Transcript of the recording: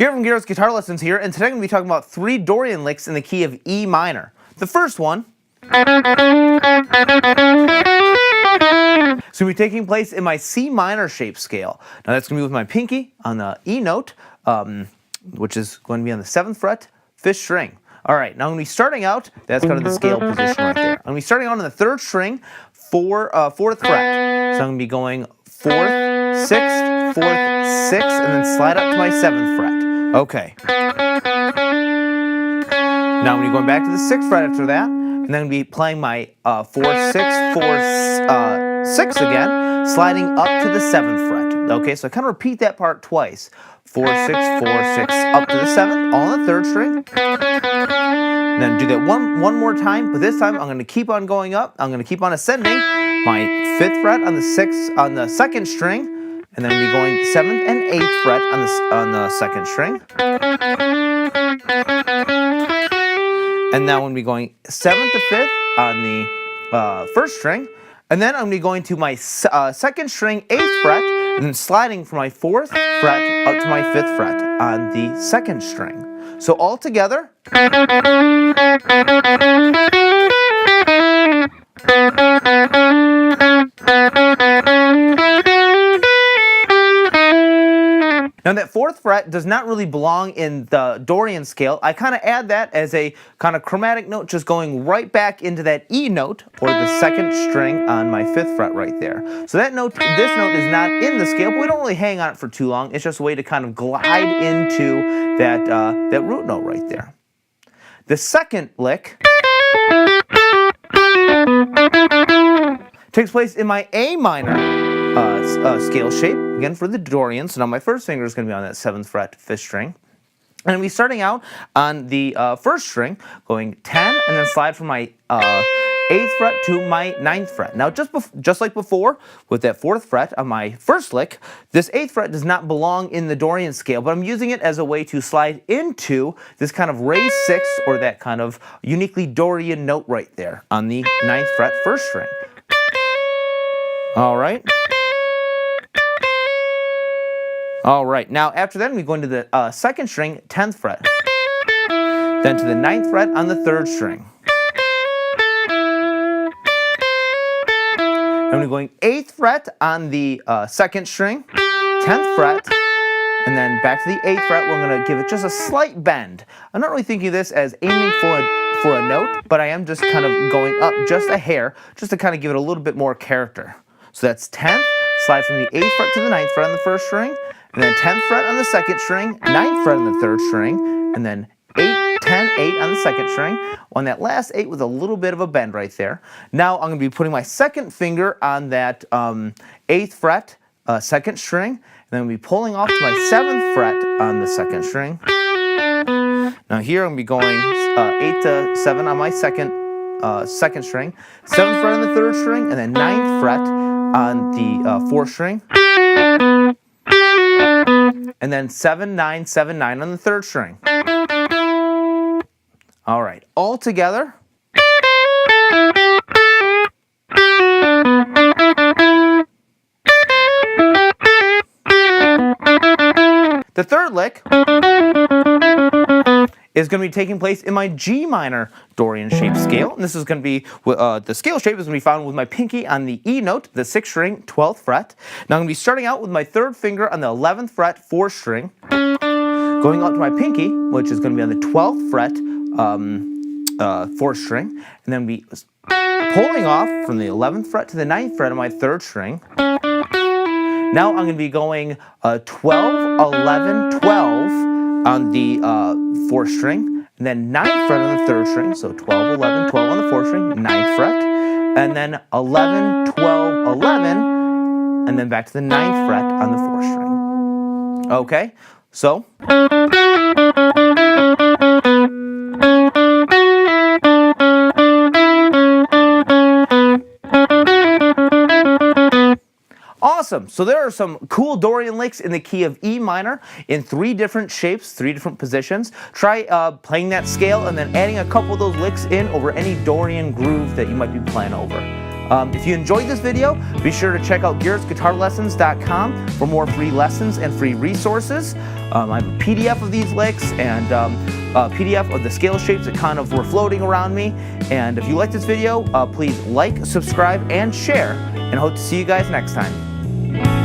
Garret from Garret's Guitar Lessons here, and today I'm going to be talking about 3 Dorian licks in the key of E minor. The first one is going to be taking place in my C minor shape scale. Now that's going to be with my pinky on the E note, which is going to be on the 7th fret, 5th string. Alright, now I'm going to be starting out, that's kind of the scale position right there. I'm going to be starting out on the 3rd string, 4th fret. So I'm going to be going 4th, 6th, 4th, 6th, and then slide up to my 7th fret. Okay. Now I'm going to be going back to the 6th fret after that, and then I'm going to be playing my 4, 6, 4, 6 again, sliding up to the 7th fret. Okay, so I kind of repeat that part twice. 4, 6, 4, 6, up to the 7th, all on the 3rd string. And then do that one more time, but this time I'm going to keep on going up. I'm going to keep on ascending my 5th fret on the 2nd string, and then we'll be going 7th and 8th fret on the 2nd string. And now I'm going to be going 7th to 5th on the 1st string, and then I'm going to be going to my 2nd string, 8th fret, and then sliding from my 4th fret up to my 5th fret on the 2nd string. So all together. Now that 4th fret does not really belong in the Dorian scale. I kind of add that as a kind of chromatic note, just going right back into that E note, or the 2nd string on my 5th fret right there. So that note, this note is not in the scale, but we don't really hang on it for too long. It's just a way to kind of glide into that, that root note right there. The second lick takes place in my A minor scale shape, again for the Dorian. So now my first finger is going to be on that 7th fret, 5th string. And I'll be starting out on the 1st string, going 10, and then slide from my 8th fret to my 9th fret. Now just like before, with that 4th fret on my first lick, this 8th fret does not belong in the Dorian scale, but I'm using it as a way to slide into this kind of raised 6th, or that kind of uniquely Dorian note right there on the 9th fret, 1st string. Alright. Alright, now after that we go into the 2nd string, 10th fret. Then to the 9th fret on the 3rd string. And we're going 8th fret on the 2nd string, 10th fret, and then back to the 8th fret. We're going to give it just a slight bend. I'm not really thinking of this as aiming for a note, but I am just kind of going up just a hair, just to kind of give it a little bit more character. So that's 10th, slide from the 8th fret to the 9th fret on the 1st string, and then 10th fret on the 2nd string, 9th fret on the 3rd string, and then 8, 10, 8 on the 2nd string, on that last 8 with a little bit of a bend right there. Now I'm going to be putting my 2nd finger on that 8th fret, 2nd string, and then I'm going to be pulling off to my 7th fret on the 2nd string. Now here I'm going to be going 8 to 7 on my 2nd string, 7th fret on the 3rd string, and then 9th fret on the 4th string, and then 7, 9, 7, 9 on the 3rd string. All right, all together. The third lick is going to be taking place in my G minor Dorian shape scale. And this is going to be, the scale shape is going to be found with my pinky on the E note, the 6th string, 12th fret. Now I'm going to be starting out with my 3rd finger on the 11th fret, 4th string, going up to my pinky, which is going to be on the 12th fret, 4th string, and then be pulling off from the 11th fret to the 9th fret on my 3rd string. Now I'm going to be going 12, 11, 12 on the 4th string, and then 9th fret on the 3rd string, so 12, 11, 12 on the 4th string, 9th fret, and then 11, 12, 11, and then back to the 9th fret on the 4th string. Okay, so awesome. So there are some cool Dorian licks in the key of E minor in 3 different shapes, 3 different positions. Try playing that scale and then adding a couple of those licks in over any Dorian groove that you might be playing over. If you enjoyed this video, be sure to check out GarrettsGuitarLessons.com for more free lessons and free resources. I have a PDF of these licks and a PDF of the scale shapes that kind of were floating around me. And if you like this video, please like, subscribe, and share, and I hope to see you guys next time.